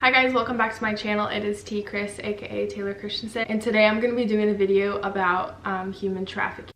Hi guys, welcome back to my channel. It is T Chris, aka Taylor Christensen, and today I'm going to be doing a video about human trafficking.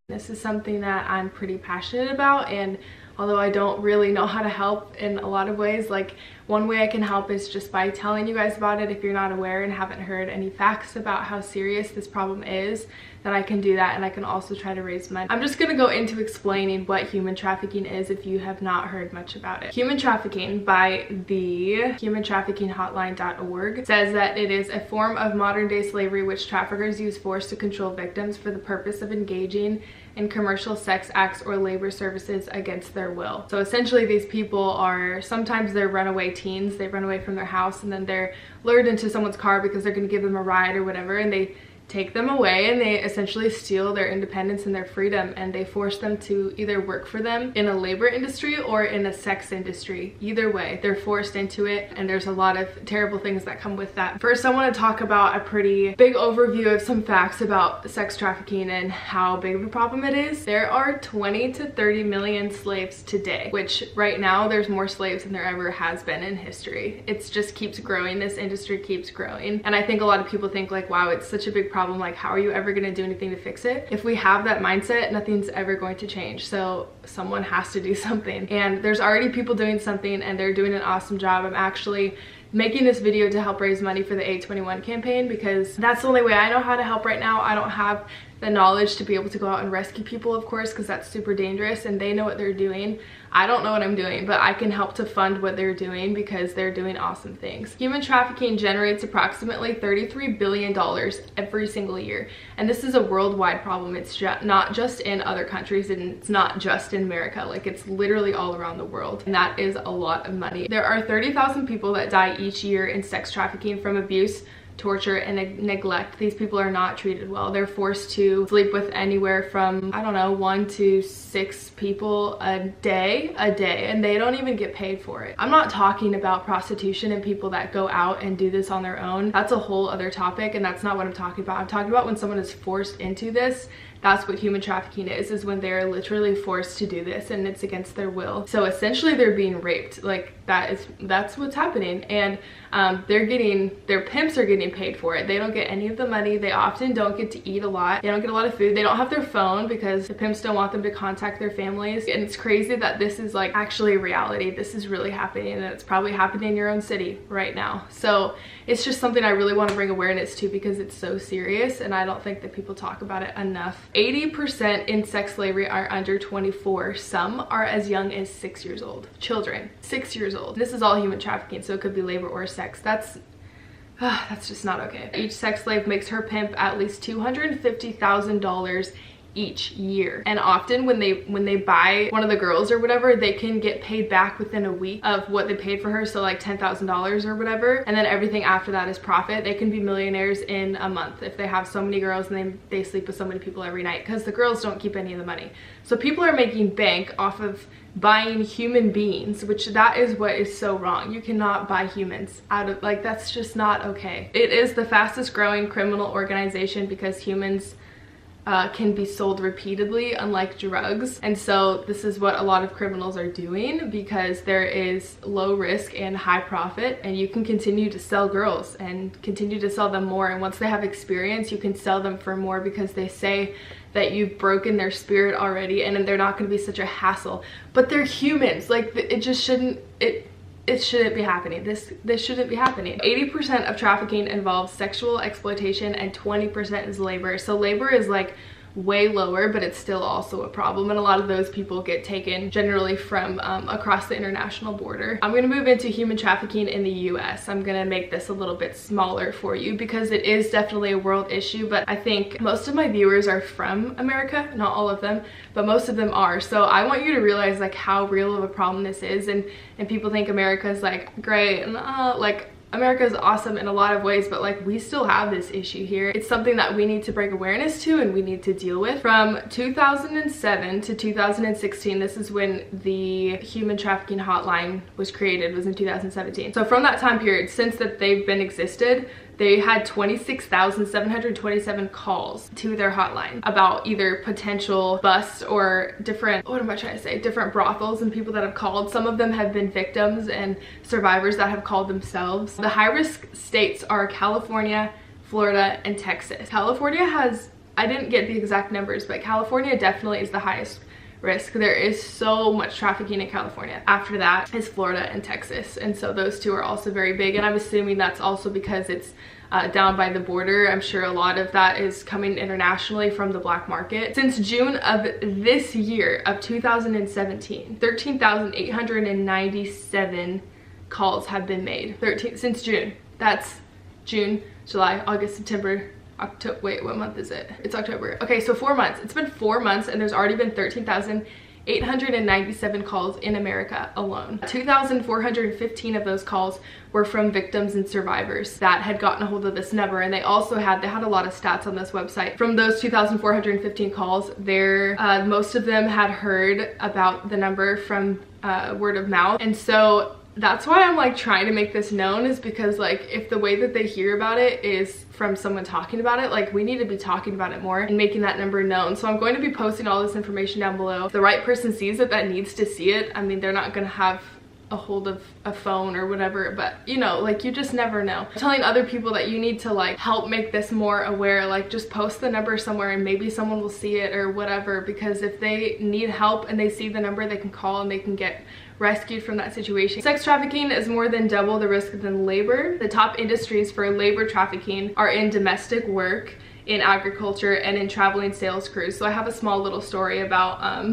This is something that I'm pretty passionate about, and although I don't really know how to help in a lot of ways, like one way I can help is just by telling you guys about it if you're not aware and haven't heard any facts about how serious this problem is, then I can do that, and I can also try to raise money. I'm just gonna go into explaining what human trafficking is if you have not heard much about it. Human trafficking by the humantraffickinghotline.org says that it is a form of modern day slavery which traffickers use force to control victims for the purpose of engaging in commercial sex acts or labor services against their will. So essentially these people are, sometimes they're runaway teens, they run away from their house and then they're lured into someone's car because they're going to give them a ride or whatever, and they take them away and they essentially steal their independence and their freedom, and they force them to either work for them in a labor industry or in a sex industry. Either way, they're forced into it, and there's a lot of terrible things that come with that. First, I want to talk about a pretty big overview of some facts about sex trafficking and how big of a problem it is. There are 20 to 30 million slaves today, which right now there's more slaves than there ever has been in history. It just keeps growing. This industry keeps growing, and I think a lot of people think like, wow, it's such a big problem, like how are you ever going to do anything to fix it? If we have that mindset, nothing's ever going to change. So someone has to do something, and there's already people doing something, and they're doing an awesome job. I'm actually making this video to help raise money for the 821 campaign because that's the only way I know how to help right now. I don't have the knowledge to be able to go out and rescue people, of course, because that's super dangerous, and they know what they're doing. I don't know what I'm doing, but I can help to fund what they're doing because they're doing awesome things. Human trafficking generates approximately $33 billion every single year, and this is a worldwide problem. It's not just in other countries, and it's not just in America. Like, it's literally all around the world, and that is a lot of money. There are 30,000 people that die each year in sex trafficking from abuse, torture, and neglect. These people are not treated well. They're forced to sleep with anywhere from, I don't know, 1 to 6 people a day, and they don't even get paid for it. I'm not talking about prostitution and people that go out and do this on their own. That's a whole other topic, and that's not what I'm talking about. I'm talking about when someone is forced into this. That's what human trafficking is when they're literally forced to do this and it's against their will. So essentially they're being raped. Like, that's what's happening, and their pimps are getting paid for it. They don't get any of the money. They often don't get to eat a lot. They don't get a lot of food. They don't have their phone because the pimps don't want them to contact their families. And it's crazy that this is like actually reality. This is really happening, and it's probably happening in your own city right now. So it's just something I really want to bring awareness to because it's so serious, and I don't think that people talk about it enough. 80% in sex slavery are under 24. Some are as young as 6 years old. Children, 6 years old. This is all human trafficking, so it could be labor or sex. That's just not okay. Each sex slave makes her pimp at least $250,000 each year, and often when they buy one of the girls or whatever, they can get paid back within a week of what they paid for her, so like $10,000 or whatever, and then everything after that is profit. They can be millionaires in a month if they have so many girls and they sleep with so many people every night, because the girls don't keep any of the money. So people are making bank off of buying human beings, which that is what is so wrong. You cannot buy humans out of, like, that's just not okay. It is the fastest growing criminal organization because humans can be sold repeatedly, unlike drugs. And so this is what a lot of criminals are doing because there is low risk and high profit, and you can continue to sell girls and continue to sell them more, and once they have experience you can sell them for more because they say that you've broken their spirit already and they're not going to be such a hassle. But they're humans. Like, it just shouldn't, it shouldn't be happening. This shouldn't be happening. 80% of trafficking involves sexual exploitation and 20% is labor. So labor is like way lower, but it's still also a problem, and a lot of those people get taken generally from across the international border. I'm going to move into human trafficking in the US. I'm going to make this a little bit smaller for you because it is definitely a world issue, but I think most of my viewers are from America, not all of them, but most of them are. So I want you to realize like how real of a problem this is, and people think America is like great, and like America is awesome in a lot of ways, but like we still have this issue here. It's something that we need to bring awareness to and we need to deal with. From 2007 to 2016, this is when the human trafficking hotline was created, was in 2017. So from that time period, since that they've been existed, they had 26,727 calls to their hotline about either potential busts or different, what am I trying to say, different brothels and people that have called. Some of them have been victims and survivors that have called themselves. The high-risk states are California, Florida, and Texas. California has, I didn't get the exact numbers, but California definitely is the highest risk. There is so much trafficking in California. After that is Florida and Texas, and so those two are also very big, and I'm assuming that's also because it's down by the border. I'm sure a lot of that is coming internationally from the black market. Since June of this year of 2017, 13,897 calls have been made. Since June. That's June, July, August, September, October. Wait, what month is it? It's October. Okay, so 4 months. It's been 4 months and there's already been 13,897 calls in America alone. 2,415 of those calls were from victims and survivors that had gotten a hold of this number, and they also had a lot of stats on this website. From those 2,415 calls, most of them had heard about the number from word of mouth, and so that's why I'm like trying to make this known, is because like if the way that they hear about it is from someone talking about it, like we need to be talking about it more and making that number known. So I'm going to be posting all this information down below. If the right person sees it that needs to see it, I mean, they're not gonna have a hold of a phone or whatever, but you know, like you just never know. Telling other people that you need to like help make this more aware, like just post the number somewhere and maybe someone will see it or whatever, because if they need help and they see the number, they can call and they can get rescued from that situation. Sex trafficking is more than double the risk than labor. The top industries for labor trafficking are in domestic work, in agriculture, and in traveling sales crews. So I have a small little story about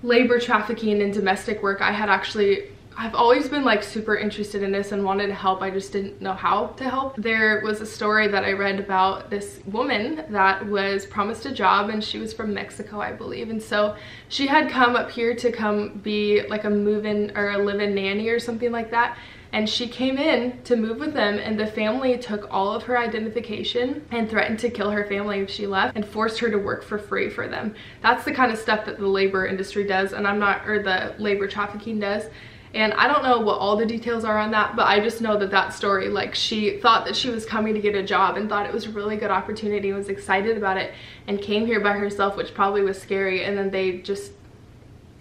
labor trafficking and domestic work. I've always been like super interested in this and wanted to help. I just didn't know how to help. There was a story that I read about this woman that was promised a job, and she was from Mexico, I believe. And so she had come up here to come be like a move-in or a live-in nanny or something like that. And she came in to move with them, and the family took all of her identification and threatened to kill her family if she left and forced her to work for free for them. That's the kind of stuff that the labor industry does, and the labor trafficking does. And I don't know what all the details are on that, but I just know that story, like she thought that she was coming to get a job and thought it was a really good opportunity, was excited about it, and came here by herself, which probably was scary, and then they just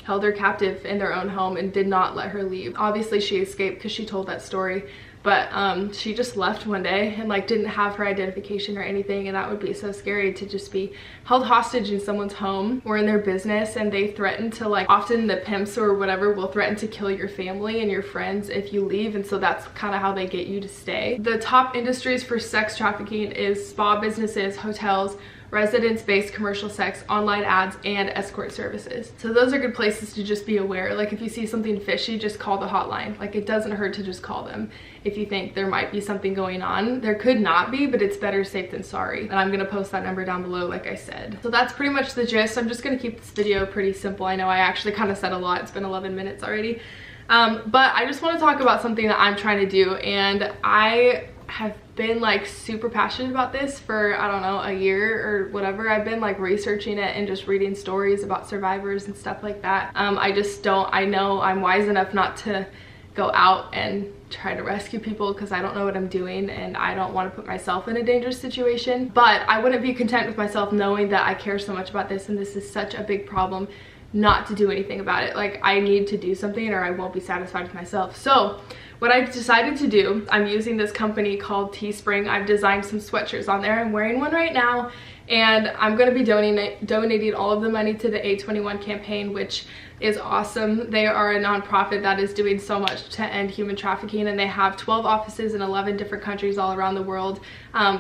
held her captive in their own home and did not let her leave. Obviously she escaped because she told that story, but she just left one day and like didn't have her identification or anything, and that would be so scary to just be held hostage in someone's home or in their business, and they threaten to, like, often the pimps or whatever will threaten to kill your family and your friends if you leave, and so that's kind of how they get you to stay. The top industries for sex trafficking is spa businesses, hotels, residence-based commercial sex, online ads, and escort services. So those are good places to just be aware. Like if you see something fishy, just call the hotline. Like it doesn't hurt to just call them if you think there might be something going on. There could not be, but it's better safe than sorry. And I'm gonna post that number down below, like I said. So that's pretty much the gist. I'm just gonna keep this video pretty simple. I know I actually kind of said a lot. It's been 11 minutes already. But I just want to talk about something that I'm trying to do, and I have been like super passionate about this for, I don't know, a year or whatever. I've been like researching it and just reading stories about survivors and stuff like that. I know I'm wise enough not to go out and try to rescue people because I don't know what I'm doing, and I don't want to put myself in a dangerous situation. But I wouldn't be content with myself knowing that I care so much about this and this is such a big problem not to do anything about it. Like I need to do something or I won't be satisfied with myself. So what I've decided to do, I'm using this company called Teespring. I've designed some sweatshirts on there. I'm wearing one right now, and I'm going to be donating all of the money to the A21 campaign, which is awesome. They are a nonprofit that is doing so much to end human trafficking, and they have 12 offices in 11 different countries all around the world.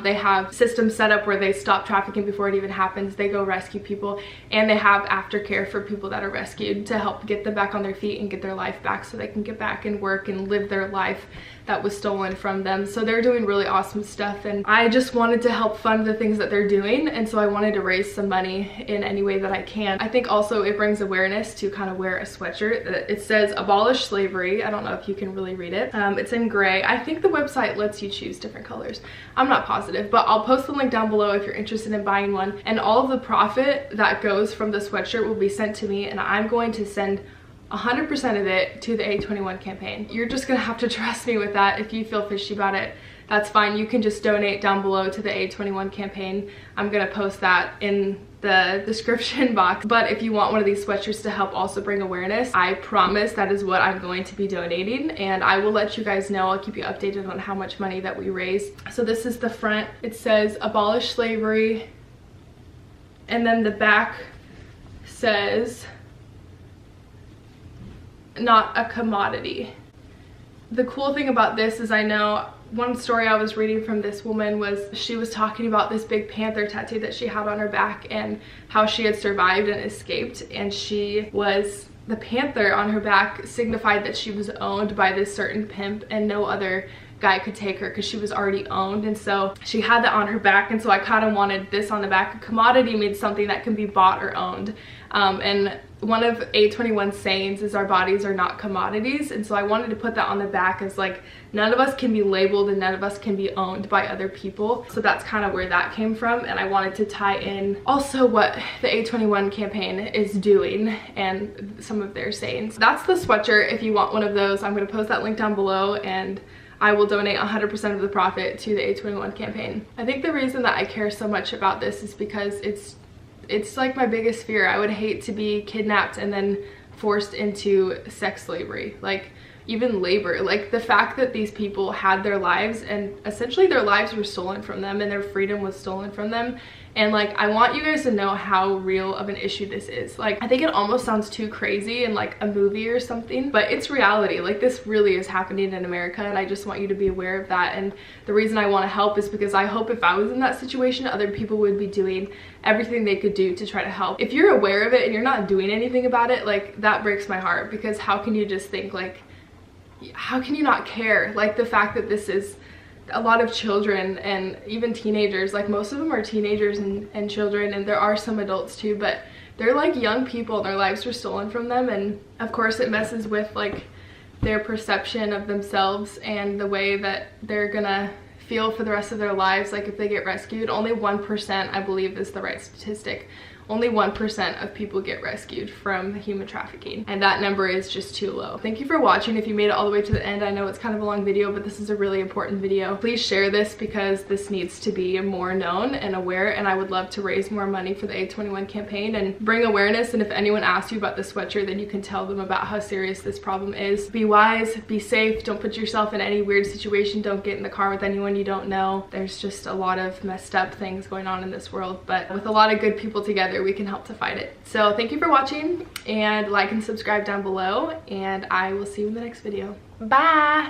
They have systems set up where they stop trafficking before it even happens. They go rescue people, and they have aftercare for people that are rescued to help get them back on their feet and get their life back so they can get back and work and live their life that was stolen from them. So they're doing really awesome stuff, and I just wanted to help fund the things that they're doing. and so I wanted to raise some money in any way that I can. I think also it brings awareness to kind of wear a sweatshirt. It says abolish slavery. I don't know if you can really read it. It's in gray. I think the website lets you choose different colors. I'm not positive, but I'll post the link down below if you're interested in buying one. And all of the profit that goes from the sweatshirt will be sent to me, and I'm going to send 100% of it to the A21 campaign. You're just gonna have to trust me with that. If you feel fishy about it, that's fine. You can just donate down below to the A21 campaign. I'm gonna post that in the description box. But if you want one of these sweatshirts to help also bring awareness, I promise that is what I'm going to be donating, and I will let you guys know. I'll keep you updated on how much money that we raise. So this is the front. It says abolish slavery, and then the back says not a commodity. The cool thing about this is, I know one story I was reading from this woman was she was talking about this big panther tattoo that she had on her back and how she had survived and escaped, and the panther on her back signified that she was owned by this certain pimp and no other guy could take her because she was already owned. And so she had that on her back, and so I kind of wanted this on the back. A commodity means something that can be bought or owned, and one of A21's sayings is our bodies are not commodities, and so I wanted to put that on the back as like none of us can be labeled and none of us can be owned by other people. So that's kind of where that came from, and I wanted to tie in also what the A21 campaign is doing and some of their sayings. That's the sweatshirt. If you want one of those, I'm going to post that link down below, and I will donate 100% of the profit to the A21 campaign. I think the reason that I care so much about this is because it's like my biggest fear. I would hate to be kidnapped and then forced into sex slavery, like even labor. Like the fact that these people had their lives and essentially their lives were stolen from them and their freedom was stolen from them. And like, I want you guys to know how real of an issue this is. Like, I think it almost sounds too crazy in like a movie or something, but it's reality. Like, this really is happening in America, and I just want you to be aware of that. And the reason I want to help is because I hope if I was in that situation, other people would be doing everything they could do to try to help. If you're aware of it and you're not doing anything about it, like, that breaks my heart, because how can you just think like, how can you not care? Like, the fact that this is a lot of children and even teenagers, like most of them are teenagers and children, and there are some adults too, but they're like young people and their lives were stolen from them. And of course it messes with like their perception of themselves and the way that they're gonna feel for the rest of their lives. Like if they get rescued, only 1%, I believe is the right statistic, only 1% of people get rescued from human trafficking, and that number is just too low. Thank you for watching. If you made it all the way to the end, I know it's kind of a long video, but this is a really important video. Please share this because this needs to be more known and aware, and I would love to raise more money for the A21 campaign and bring awareness. And if anyone asks you about the sweatshirt, then you can tell them about how serious this problem is. Be wise, be safe, don't put yourself in any weird situation, don't get in the car with anyone you don't know. There's just a lot of messed up things going on in this world, but with a lot of good people together, we can help to fight it. So thank you for watching, and like and subscribe down below, and I will see you in the next video. Bye.